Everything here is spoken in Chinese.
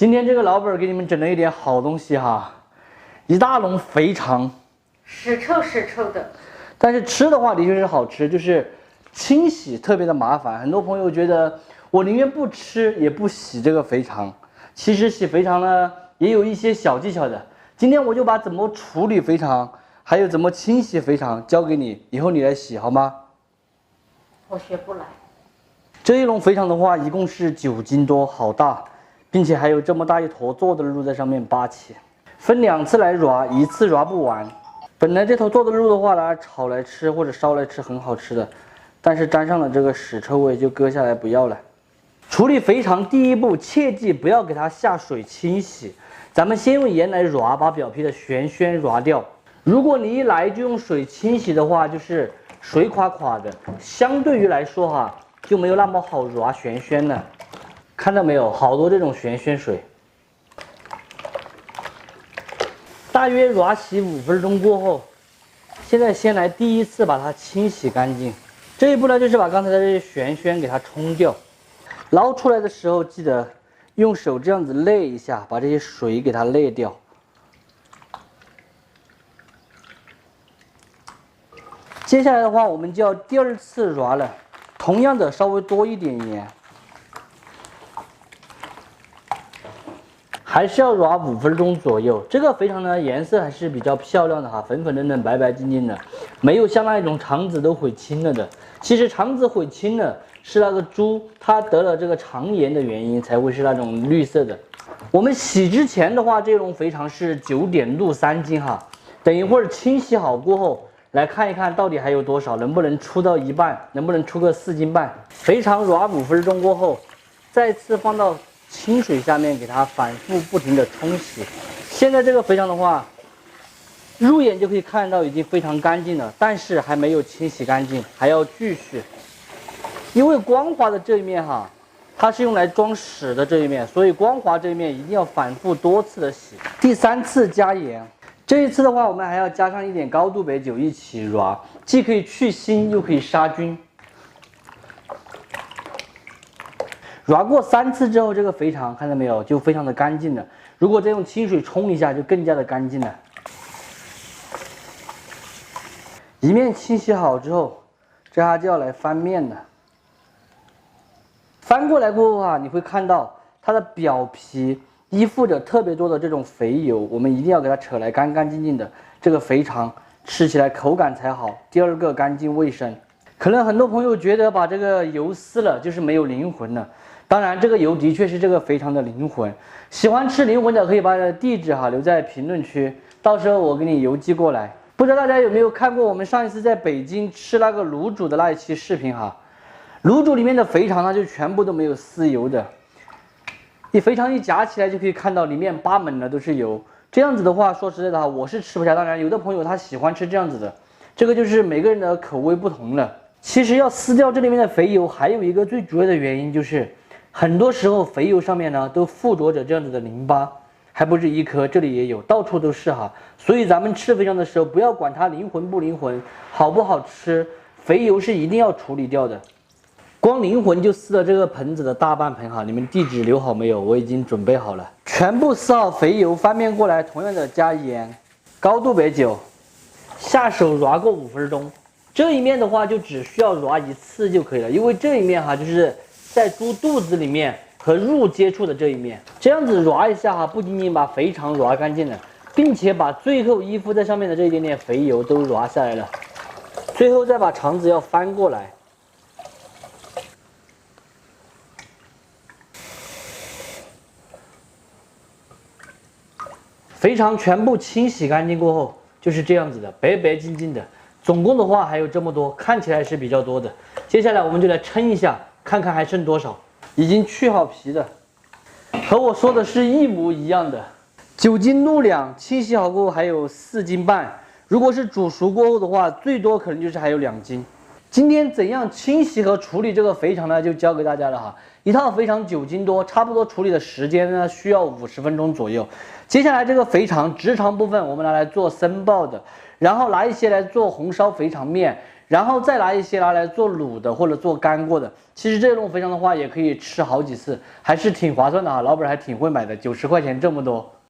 今天这个老板给你们整了一点好东西哈，一大笼肥肠，屎臭屎臭的。但是吃的话的确是好吃，就是清洗特别的麻烦。很多朋友觉得我宁愿不吃也不洗这个肥肠，其实洗肥肠呢也有一些小技巧的。今天我就把怎么处理肥肠，还有怎么清洗肥肠教给你，以后你来洗好吗？我学不来。这一笼肥肠的话，一共是9斤多，好大，并且还有这么大一坨做的肉在上面扒起，分2次来抓，一次抓不完。本来这头做的肉的话呢，炒来吃或者烧来吃很好吃的，但是沾上了这个屎臭味就割下来不要了。处理肥肠第一步，切记不要给它下水清洗，咱们先用盐来揉，把表皮的旋宣揉掉。如果你一来就用水清洗的话，就是水垮垮的，相对于来说哈，就没有那么好揉旋宣了。看到没有，好多这种旋宣水。大约揉洗5分钟过后，现在先来第一次把它清洗干净。这一步呢，就是把刚才的这些旋宣给它冲掉。捞出来的时候，记得用手这样子勒一下，把这些水给它勒掉。接下来的话，我们就要第2次揉了，同样的稍微多一点盐。还是要揉5分钟左右。这个肥肠呢，颜色还是比较漂亮的哈，粉粉嫩嫩、白白净净的，没有像那一种肠子都悔青了的。其实肠子悔青了，是那个猪它得了这个肠炎的原因，才会是那种绿色的。我们洗之前的话，这笼肥肠是9.63斤哈。等一会儿清洗好过后，来看一看到底还有多少，能不能出到一半，能不能出个4斤半。肥肠揉5分钟过后，再次放到清水下面给它反复不停的冲洗。现在这个肥肠的话，入眼就可以看到已经非常干净了，但是还没有清洗干净，还要继续。因为光滑的这一面哈，它是用来装屎的这一面，所以光滑这一面一定要反复多次的洗。第3次加盐，这一次的话我们还要加上一点高度白酒一起揉，既可以去腥又可以杀菌。揉过3次之后，这个肥肠看到没有，就非常的干净了。如果再用清水冲一下，就更加的干净了。一面清洗好之后，这下就要来翻面了。翻过来过后啊，你会看到它的表皮依附着特别多的这种肥油，我们一定要给它扯来干干净净的，这个肥肠吃起来口感才好。第2个，干净卫生。可能很多朋友觉得把这个油撕了就是没有灵魂了。当然，这个油的确是这个肥肠的灵魂。喜欢吃灵魂的可以把地址留在评论区，到时候我给你邮寄过来。不知道大家有没有看过我们上一次在北京吃那个卤煮的那一期视频哈？卤煮里面的肥肠它就全部都没有吸油的，你肥肠一夹起来就可以看到里面扒满了都是油。这样子的话，说实在的我是吃不下。当然，有的朋友他喜欢吃这样子的，这个就是每个人的口味不同了。其实要撕掉这里面的肥油，还有一个最主要的原因就是。很多时候肥油上面呢都附着着这样子的淋巴，还不止1颗，这里也有，到处都是哈。所以咱们吃肥肠的时候，不要管它灵魂不灵魂，好不好吃，肥油是一定要处理掉的。光灵魂就撕了这个盆子的大半盆哈，你们地址留好没有？我已经准备好了，全部撕好肥油，翻面过来，同样的加盐、高度白酒，下手揉过5分钟。这一面的话就只需要揉1次就可以了，因为这一面哈就是在猪肚子里面和肉接触的这一面，这样子揉一下哈，不仅仅把肥肠揉干净了，并且把最后依附在上面的这一点点肥油都揉下来了。最后再把肠子要翻过来，肥肠全部清洗干净过后，就是这样子的，白白净净的。总共的话还有这么多，看起来是比较多的。接下来我们就来称一下。看看还剩多少，已经去好皮的，和我说的是一模一样的。9斤6两，清洗好过后还有4斤半。如果是煮熟过后的话，最多可能就是还有2斤。今天怎样清洗和处理这个肥肠呢？就教给大家了哈。一套肥肠9斤多，差不多处理的时间呢需要50分钟左右。接下来这个肥肠直肠部分我们拿来做参鲍的，然后拿一些来做红烧肥肠面。然后再拿一些拿来做卤的或者做干过的。其实这种肥肠的话也可以吃好几次，还是挺划算的哈，老板还挺会买的，90块钱这么多。